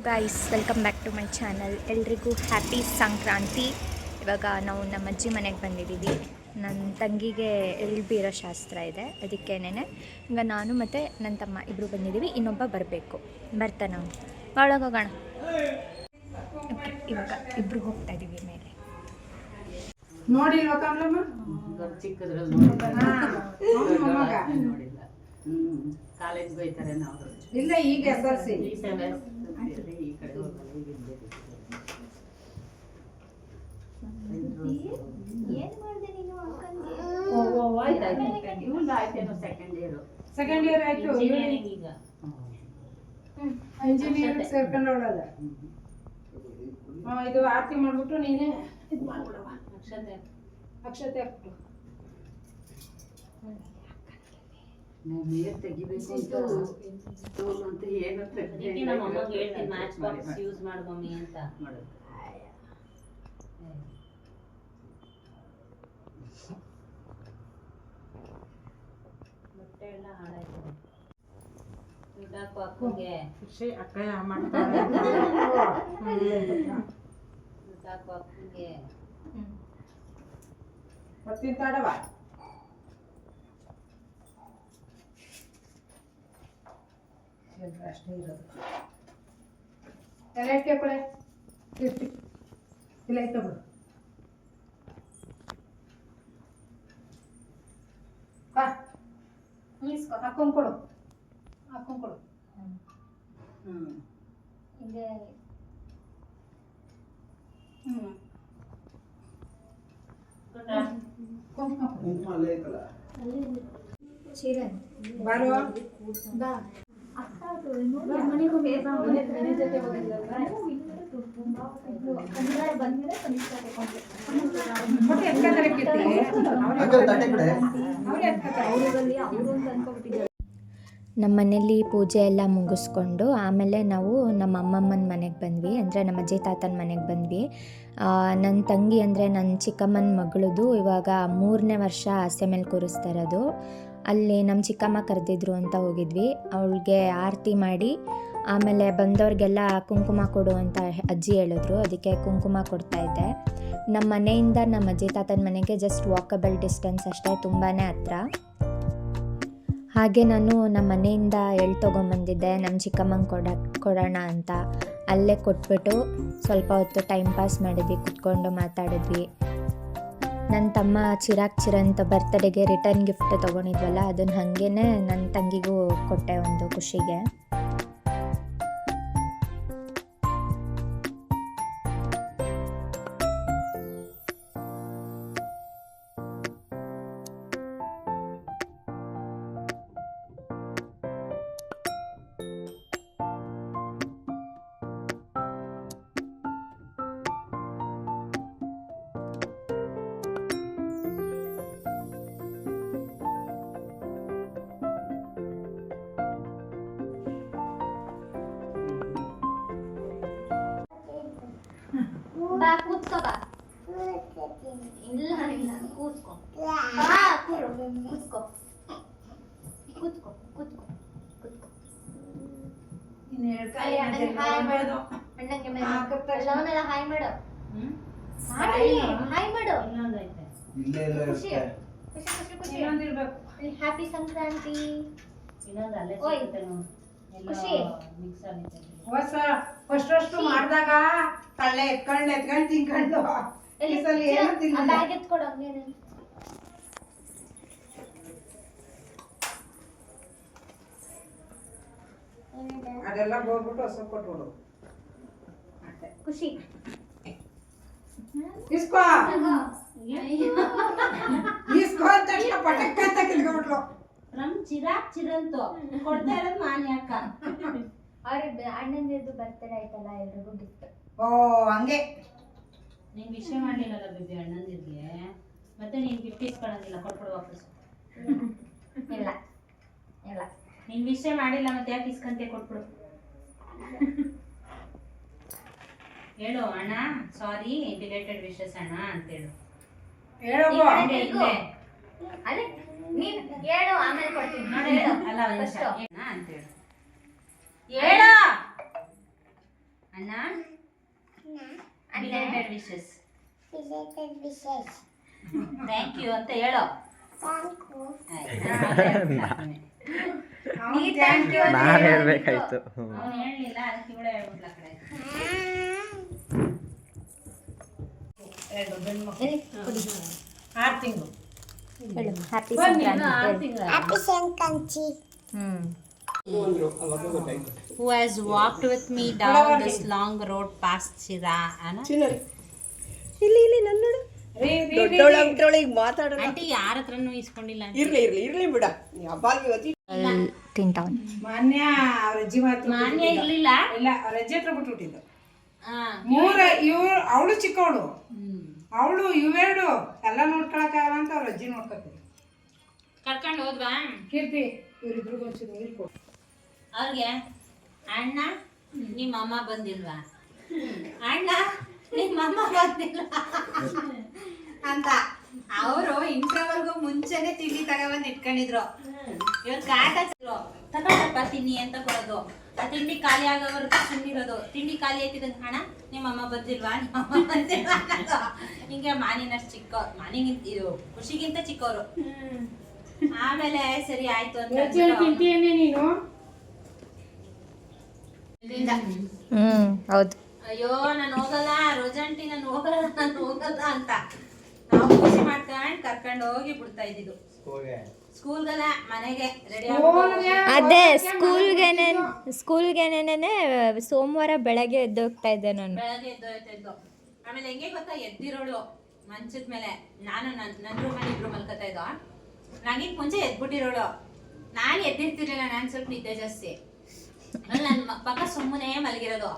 Guys welcome back to my channel. ಎಲ್ರಿಗೂ happy Sankranti. ಇವಾಗ ನಾವು ನಮ್ಮ ಅಜ್ಜಿ ಮನೆಗೆ ಬಂದಿದ್ದೀವಿ. ನನ್ನ ತಂಗಿಗೆ ಎಳ್ಬೀರೋ ಶಾಸ್ತ್ರ ಇದೆ, ಅದಕ್ಕೇನೆ ಈಗ ನಾನು ಮತ್ತು ನನ್ನ ತಮ್ಮ ಇಬ್ಬರು ಬಂದಿದ್ದೀವಿ. ಇನ್ನೊಬ್ಬ ಬರಬೇಕು, ಬರ್ತಾನೆ ನಾವು ಒಳಗೋಗೋಣ. ಇವಾಗ ಇಬ್ಬರು ಹೋಗ್ತಾ ಇದ್ದೀವಿ ಮೇಲೆ. ನೋಡಿಲ್ವ ಕಮಲಮ್ಮ? ಕಾಲೇಜ್ ಹೋಯ್ತಾರೆ ನಾವು. ಇಲ್ಲ, ಈಗ SLC. ಈ ಕಡೆ ಸೆಕೆಂಡ್ ಇಯರ್ ಆಯ್ತು. ಈಗ ಇಂಜಿನಿಯರ್ ಸೇರ್ಕೊಂಡವಳಲ್ಲ. ಇದು ಆರತಿ ಮಾಡ್ಬಿಟ್ಟು ನೀನೇ ಇದು ಮಾಡ್ಬಿಡವ. ಅಕ್ಷತೆ ಹಾಕ್ಬಿಟ್ಟು ನೀರು ತೆಗಿಬೇಕು ಅಂತ ಏನು ನಮ್ಮ ಅಮ್ಮಗೆ ಹೇಳ್ತೀನಿ, ಮ್ಯಾಚ್ ಬಾಕ್ಸ್ ಯೂಸ್ ಮಾಡು ಮಮ್ಮಿ ಅಂತ ಮಾಡೋದು. ಮೊಟ್ಟೆ ಎಲ್ಲ ಹಾಳಾಯ್ತು. ಇದಾಕು ಅಕ್ಕಗೆ ಅಕ್ಕ ಮಾಡ್ತಾಳೆ. ಇದಾಕು ಅಕ್ಕಗೆ ಬರ್ತೀನಿ ತಾಡವ. ಅಷ್ಟೇ ಇರೋದು. ಎಲ್ಲ ಇಟ್ಕೆ ಕೊಡೆ. ಇಲ್ಲ ಇಟ್ಟು ಬಿಡು. ಬಾ ಈಸ್ಕೊ, ಹಾಕೊಂಡ್ ಕೊಡು, ಹಾಕೊಂಡ್ ಕೊಡು. ಹಿಂಗೆ ಕುಂಕುಮ ಚೀರೆ ಬಾರೋ ಬಾ. ನಮ್ಮ ಮನೇಲಿ ಪೂಜೆ ಎಲ್ಲ ಮುಗಿಸ್ಕೊಂಡು ಆಮೇಲೆ ನಾವು ನಮ್ಮ ಅಮ್ಮಮ್ಮನ ಮನೆಗೆ ಬಂದ್ವಿ, ಅಂದರೆ ನಮ್ಮ ಅಜ್ಜಿ ತಾತನ ಮನೆಗೆ ಬಂದ್ವಿ. ನನ್ನ ತಂಗಿ ಅಂದರೆ ನನ್ನ ಚಿಕ್ಕಮ್ಮನ ಮಗಳದು ಇವಾಗ 3ನೇ ವರ್ಷ ಆಸೆ ಮೇಲೆ ಕೂರಿಸ್ತಾ ಇರೋದು. ಅಲ್ಲಿ ನಮ್ಮ ಚಿಕ್ಕಮ್ಮ ಕರೆದಿದ್ರು ಅಂತ ಹೋಗಿದ್ವಿ. ಅವಳಿಗೆ ಆರತಿ ಮಾಡಿ ಆಮೇಲೆ ಬಂದವ್ರಿಗೆಲ್ಲ ಕುಂಕುಮ ಕೊಡು ಅಂತ ಅಜ್ಜಿ ಹೇಳಿದ್ರು, ಅದಕ್ಕೆ ಕುಂಕುಮ ಕೊಡ್ತಾಯಿದ್ದೆ. ನಮ್ಮ ಮನೆಯಿಂದ ನಮ್ಮ ಅಜ್ಜಿ ತಾತನ ಮನೆಗೆ ಜಸ್ಟ್ ವಾಕಬಲ್ ಡಿಸ್ಟೆನ್ಸ್ ಅಷ್ಟೇ, ತುಂಬಾ ಹತ್ರ. ಹಾಗೆ ನಾನು ನಮ್ಮ ಮನೆಯಿಂದ ತೊಗೊಂಬಂದಿದ್ದೆ ನಮ್ಮ ಚಿಕ್ಕಮ್ಮಂಗೆ ಕೊಡೋಣ ಅಂತ. ಅಲ್ಲೇ ಕೊಟ್ಬಿಟ್ಟು ಸ್ವಲ್ಪ ಹೊತ್ತು ಟೈಮ್ ಪಾಸ್ ಮಾಡಿದ್ವಿ, ಕುತ್ಕೊಂಡು ಮಾತಾಡಿದ್ವಿ. ನನ್ನ ತಮ್ಮ ಚಿರಂತ ಬರ್ತ್ಡೇಗೆ ರಿಟರ್ನ್ ಗಿಫ್ಟ್ ತೊಗೊಂಡಿದ್ವಲ್ಲ, ಅದನ್ನು ಹಾಗೇ ನನ್ನ ತಂಗಿಗೂ ಕೊಟ್ಟೆ ಒಂದು ಖುಷಿಗೆ. ಬಾ ಕೂತ್ಕೋ, ಬಾ. ಇಲ್ಲ ಇಲ್ಲ ಕೂತ್ಕೋ, ಬಾ ಕೂತ್ಕೋ, ಕೂತ್ಕೋ ಕೂತ್ಕೋ ಕೂತ್ಕೋ. ಅಣ್ಣಂಗೆ ಹಾಯ್ ಮಾಡು, ಎಲ್ಲವನ್ನೆಲ್ಲ ಹಾಯ್ ಮಾಡು, ಹಾಯ್ ಮಾಡು. ಖುಷಿ ಖುಷಿ ಖುಷಿ ಖುಷಿ. ಹ್ಯಾಪಿ ಸಂಕ್ರಾಂತಿ. ಖುಷಿ ಹೊಸ ಫಸ್ಟ್ ಮಾಡಿದಾಗ ತಳ್ಳೆ ಎತ್ಕೊಂಡು ತಿನ್ಕೊಂಡು ಬ್ಯಾಗ್ ಎತ್ಕೊಡು. ಹಂಗೇನೆ ಅದೆಲ್ಲ ಹೋಗ್ಬಿಟ್ಟು ಹೊಸ ಕೊಟ್ಬಿಡು. ಖುಷಿ ಇಸ್ಕೋ ಇಸ್ಕೋ ಅಂತ ಪಟಕ್ಕ ಅಂತ ಕಿಲ್ಕೊಂಡ್ಬಿಟ್ಲು. ನಮ್ ಚಿರಂತು ಕೊಡ್ತಾ ಇರೋದು ಮಾನ್ಯಕ್ಕ. ಅವ್ರಿಗೆ ಅಣ್ಣಂದಿರ್ದು ಬರ್ತಡೇ ಆಯ್ತಲ್ಲ, ಎಲ್ರಿಗೂ ಗಿಫ್ಟ್. ಓ ಹಂಗೆ. ನೀನ್ ವಿಷಯ ಮಾಡ್ಲಿಲ್ಲಲ್ಲ ಬೇಬಿ ಅಣ್ಣಂದಿರ್ಗೆ, ಮತ್ತೆ ನೀನ್ ಗಿಫ್ಟ್ ಇಸ್ಕೊಳ್ಳೋದಿಲ್ಲ, ಕೊಟ್ಬಿಡು ವಾಪಸ್. ಇಲ್ಲ ಇಲ್ಲ, ನೀನ್ ವಿಷಯ ಮಾಡಿಲ್ಲ ಮತ್ತೆ ಯಾಕೆ ಇಸ್ಕಂತೆ, ಕೊಟ್ಬಿಡು. ಹೇಳು ಅಣ್ಣ ಸಾರಿ ಡಿಲೇಟೆಡ್ ವಿಶಸ್ ಅಣ್ಣ ಅಂತೇಳು. ಅದೇ ನೀನ್ ಹೇಳು, ಆಮೇಲೆ ಕೊಡ್ತೀನಿ. ಅಲ್ಲ ಅಂತೇಳು. ಹೇಳು ಅಣ್ಣ ರಿಲೇಟೆಡ್ ವಿಶಸ್ ಥ್ಯಾಂಕ್ ಯು ಅಂತ ಹೇಳೋ. ನಾನು ಹೇಳ್ಬೇಕಾಯ್ತು. ಅವನು ಹೇಳಲಿಲ್ಲ, ಅದಕ್ಕೆ ಇವಳೇ ಹೇಳ್ಬಿಟ್ಲ ಕಡೆ. ಆರು ತಿಂಗಳು ಹೇಳು happy Sankranti. Who has walked with me down this long road past Chira? ಇಲ್ಲಿ ನನ್ನ ನೋಡು ದೊಡ್ಡವಳಾಗ್ಬಿಟ್ಟವಳಿಗೆ ಮಾತಾಡೋಣ. ಆಂಟಿ ಯಾರ ಹತ್ರನೂ ಇಸ್ಕೊಂಡಿಲ್ಲ. ಇರ್ಲಿ ಬಿಡ ಹಬ್ಬಾಗಿ ಇವತ್ತಿ ತಿಂತಾವನ್ ಮಾನ್ಯ ಅವ್ರ ಅಜ್ಜಿ ಮಾತು ಮಾನ್ಯ ಇರ್ಲಿಲ್ಲ. ಇಲ್ಲ ಅವ್ರ ಅಜ್ಜಿ ಹತ್ರ ಬಿಟ್ಬಿಟ್ಟಿದ್ದು. ಅವಳು ಚಿಕ್ಕವಳು, ಅವಳು ಇವೆರಡು ಎಲ್ಲ ನೋಡ್ಕೊಳಕ್ಕಾಗಲ್ಲ ಅಂತ ಅವ್ರ ಅಜ್ಜಿ ನೋಡ್ಕೊತೀವಿ. ಕರ್ಕೊಂಡು ಹೋದ್ವಾ ಕೀರ್ತಿ ಇವ್ರಿಬ್ರಿಗೂ ಒಂಚೂರು ನೀರು ಕೊಡು. ಅವ್ರಿಗೆ ಅಣ್ಣ ನಿಮ್ಮ ಅಮ್ಮ ಬಂದಿಲ್ವಾ, ಅಣ್ಣ ನಿಮ್ಮ ಅಮ್ಮ ಬಂದಿಲ್ಲ ಅಂತ ಅವರು ಇಂಟ್ರವಲ್ಗೂ ಮುಂಚೆನೆ ತಿಂಡಿ ತಗೊಬಂದು ಇಟ್ಕೊಂಡಿದ್ರು. ಇವ್ರು ಕಾಟಿದ್ರು ತಗೊಂಡಪ್ಪ ತಿನ್ನಿ ಅಂತ ಕೊಡೋದು. ಆ ತಿಂಡಿ ಖಾಲಿ ಆಗೋವರೆಗೂ ಸುಮ್ಮನಿರೋದು. ತಿಂಡಿ ಖಾಲಿ ಆಯ್ತಿದಂಗೆ ಅಣ್ಣ ನಿಮ್ಮ ಅಮ್ಮ ಬಂದಿಲ್ವಾ, ನಿಮ್ಮ ಅಮ್ಮ ಬಂದಿಲ್ವಾ ಅನ್ನೋದು. ಹಿಂಗೆ ಮಾನಿನಷ್ಟು ಚಿಕ್ಕವ್ರು, ಮಾನಿಗಿಂತ ಇದು ಖುಷಿಗಿಂತ ಚಿಕ್ಕವರು. ಆಮೇಲೆ ಸರಿ ಆಯ್ತು ಅಂತ ತಿಂತೀಯೇನೆ ನೀನು? ಹೌದು. ಅಯ್ಯೋ ನಾನು ಹೋಗಲ್ಲ ರೋಜಾಂಟಿ, ನಾನು ಹೋಗಲ್ಲ ಅಂತ ನಾವು ಖುಷಿ ಮಾಡ್ಕೊಂಡು ಕರ್ಕೊಂಡು ಹೋಗಿ ಬಿಡ್ತಾ ಇದ್ದಿದ್ದು. ಸ್ಕೂಲ್ಗಲ್ಲ ಮನೆಗೆ ರೆಡಿ ಅದೇ ಸ್ಕೂಲ್ಗೆನೇನೆ ಸೋಮವಾರ ಬೆಳಗ್ಗೆ ಎದ್ದೋಗ್ತಾ ಇದ್ದೆ ನಾನು. ಬೆಳಗ್ಗೆ ಎದ್ದು ಆಮೇಲೆ ಹೆಂಗೆ ಗೊತ್ತಾ, ಎದ್ದಿರೋಳು ಮಂಚದ ಮೇಲೆ, ನಾನು ನನ್ನ ರೂಮಲ್ಲಿ ಇಬ್ರು ಮಲ್ಕೋತಾ ಇದ್ದೋ. ನನಗೆ ಮುಂಚೆ ಎದ್ಬಿಟ್ಟಿರೋಳು, ನಾನು ಎದ್ದಿರ್ತಿರ್ಲಿಲ್ಲ, ನಾನು ಸ್ವಲ್ಪ ನಿದ್ದೆ ಜಾಸ್ತಿ. ನನ್ನ ಪಕ್ಕ ಸುಮ್ಮನೆ ಮಲಗಿರೋದು.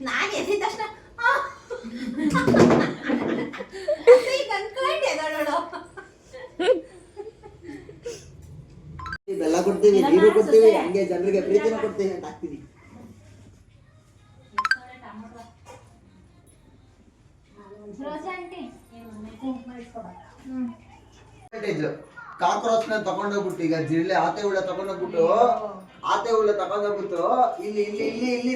ನಾನು ಎದ್ದಿದ ತಕ್ಷಣ ಎದೋಳು. ಬೆಲ್ಲ ಕೊಡ್ತೀವಿ, ನೀರು ಕೊಡ್ತೀವಿ, ಹಂಗೆ ಜನರಿಗೆ ಪ್ರೀತಿನ ಕೊಡ್ತೀವಿ ಅಂತ ಹಾಕ್ತೀವಿ. ಕಾಕ್ರೋಚ್ನ ತಗೊಂಡೋಗ್ಬಿಟ್ಟು ಈಗ ಜಿರಳೆ ಆತೆ ಹುಳ ತಗೊಂಡೋಗ್ಬಿಟ್ಟು ಇಲ್ಲಿ ಇಲ್ಲಿ ಇಲ್ಲಿ ಇಲ್ಲಿ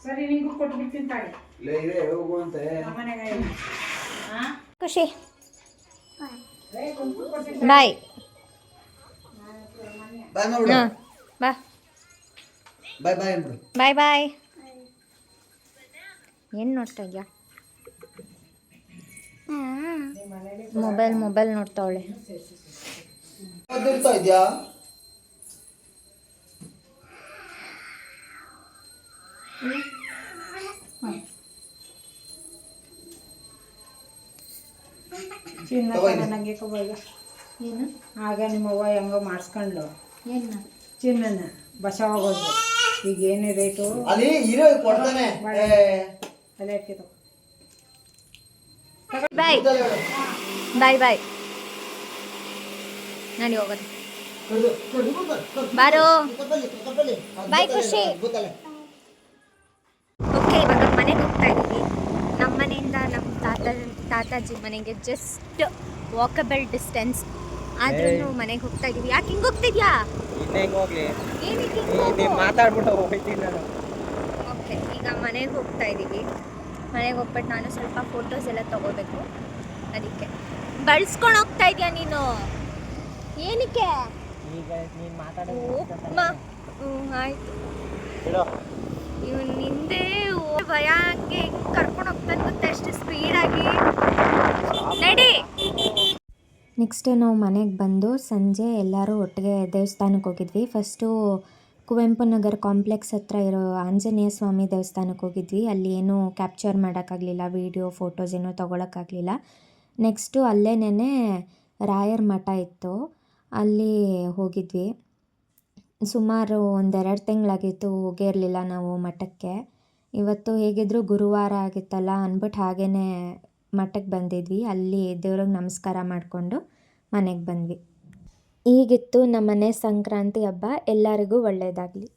ಸರಿ ನಿಂಗೂ ಕೊಟ್ಟು ಬಿಡ್ತೀನಿ ತಾಳಿ. ಇದೆ ಹೋಗುವಂತೆ ಮನೆಗೆ ಖುಷಿ ಬಾಯ್. ಬಾಯ್ ನೋಡು, ಬಾ ಬಾಯ್ ಬಾಯ್ ಅಂದ್ರು. ಬಾಯ್ ಬಾಯ್. ಏನು ನೋಡ್ತಾ ಇದೆಯಾ? ಮೊಬೈಲ್ ನೋಡ್ತಾವಳೆ. ಓದಿರ್ತಾ ಇದ್ಯಾ? ಚಿನ್ನ ನನಗೆ ಕೊಬ್ಬ ಏನು ಆಗ ನಿಮ್ಮವ್ವ ಹೆಂಗೋ ಮಾಡಿಸ್ಕೊಂಡ್ಲು ಚಿನ್ನನ ಬಸವಾಗೋದು. ಈಗ ಏನೇ ರೇಟು ಅಲ್ಲಿ ಹೀರೋ ಕೊಡ್ತಾನೆ. ತಲೆ ಎತ್ತಿತ್ತು. ಬಾಯ್ ಬಾಯ್ ಬಾಯ್. ನಾನು ಹೋಗೋದು. ಬಾರೋ ಬಾಯ್ ಖುಷಿ. ಓಕೆ, ಇವಾಗ ಮನೆಗೆ ಹೋಗ್ತಾ ಇದ್ದೀವಿ. ನಮ್ಮ ಮನೆಯಿಂದ ನಮ್ಮ ತಾತಾಜಿ ಮನೆಗೆ ಜಸ್ಟ್ ವಾಕಬಲ್ ಡಿಸ್ಟೆನ್ಸ್ ಆದ್ರೂ ಮನೆಗೆ ಹೋಗ್ತಾ ಇದೀವಿ. ಯಾಕೆ ಹಿಂಗೆ ಹೋಗ್ತಿದ್ಯಾ? ಓಕೆ, ಈಗ ಮನೆಗೆ ಹೋಗ್ತಾ ಇದ್ದೀವಿ. ಮನೆಗೆ ಹೋಗ್ಬಿಟ್ಟು ನಾನು ಸ್ವಲ್ಪ ಫೋಟೋಸ್ ಎಲ್ಲ ತಗೋಬೇಕು. ಅದಕ್ಕೆ ಬಳಸ್ಕೊಂಡು ಹೋಗ್ತಾ ಇದೆಯಾ ನೀನು? ಏನಕ್ಕೆ? ಆಯ್ತು. ಇವನ್ ಹಿಂದೆ ಭಯ ಹಂಗೆ ಕರ್ಕೊಂಡು ಹೋಗ್ತಾನೆ ಗೊತ್ತೆ, ಅಷ್ಟು ಸ್ಪೀಡಾಗಿ. ನಡಿ. ನೆಕ್ಸ್ಟ್ ನಾವು ಮನೆಗೆ ಬಂದು ಸಂಜೆ ಎಲ್ಲರೂ ಒಟ್ಟಿಗೆ ದೇವಸ್ಥಾನಕ್ಕೆ ಹೋಗಿದ್ವಿ. ಫಸ್ಟು ಕುವೆಂಪು ನಗರ್ ಕಾಂಪ್ಲೆಕ್ಸ್ ಹತ್ರ ಇರೋ ಆಂಜನೇಯ ಸ್ವಾಮಿ ದೇವಸ್ಥಾನಕ್ಕೆ ಹೋಗಿದ್ವಿ. ಅಲ್ಲಿ ಏನೂ ಕ್ಯಾಪ್ಚರ್ ಮಾಡೋಕ್ಕಾಗಲಿಲ್ಲ, ವೀಡಿಯೋ ಫೋಟೋಸ್ ಏನೂ ತೊಗೊಳಕ್ಕಾಗಲಿಲ್ಲ. ನೆಕ್ಸ್ಟು ಅಲ್ಲೇನೇ ರಾಯರ ಮಠ ಇತ್ತು, ಅಲ್ಲಿ ಹೋಗಿದ್ವಿ. ಸುಮಾರು 1-2 ತಿಂಗಳಾಗಿತ್ತು ಹೋಗೇ ಇರಲಿಲ್ಲ ನಾವು ಮಠಕ್ಕೆ. ಇವತ್ತು ಹೇಗಿದ್ದರೂ ಗುರುವಾರ ಆಗಿತ್ತಲ್ಲ ಅಂದ್ಬಿಟ್ಟು ಹಾಗೇ ಮಠಕ್ಕೆ ಬಂದಿದ್ವಿ. ಅಲ್ಲಿ ದೇವ್ರಿಗೆ ನಮಸ್ಕಾರ ಮಾಡಿಕೊಂಡು ಮನೆಗೆ ಬಂದ್ವಿ. ಹೀಗಿತ್ತು ನಮ್ಮನೆ ಸಂಕ್ರಾಂತಿ ಹಬ್ಬ. ಎಲ್ಲರಿಗೂ ಒಳ್ಳೆಯದಾಗಲಿ.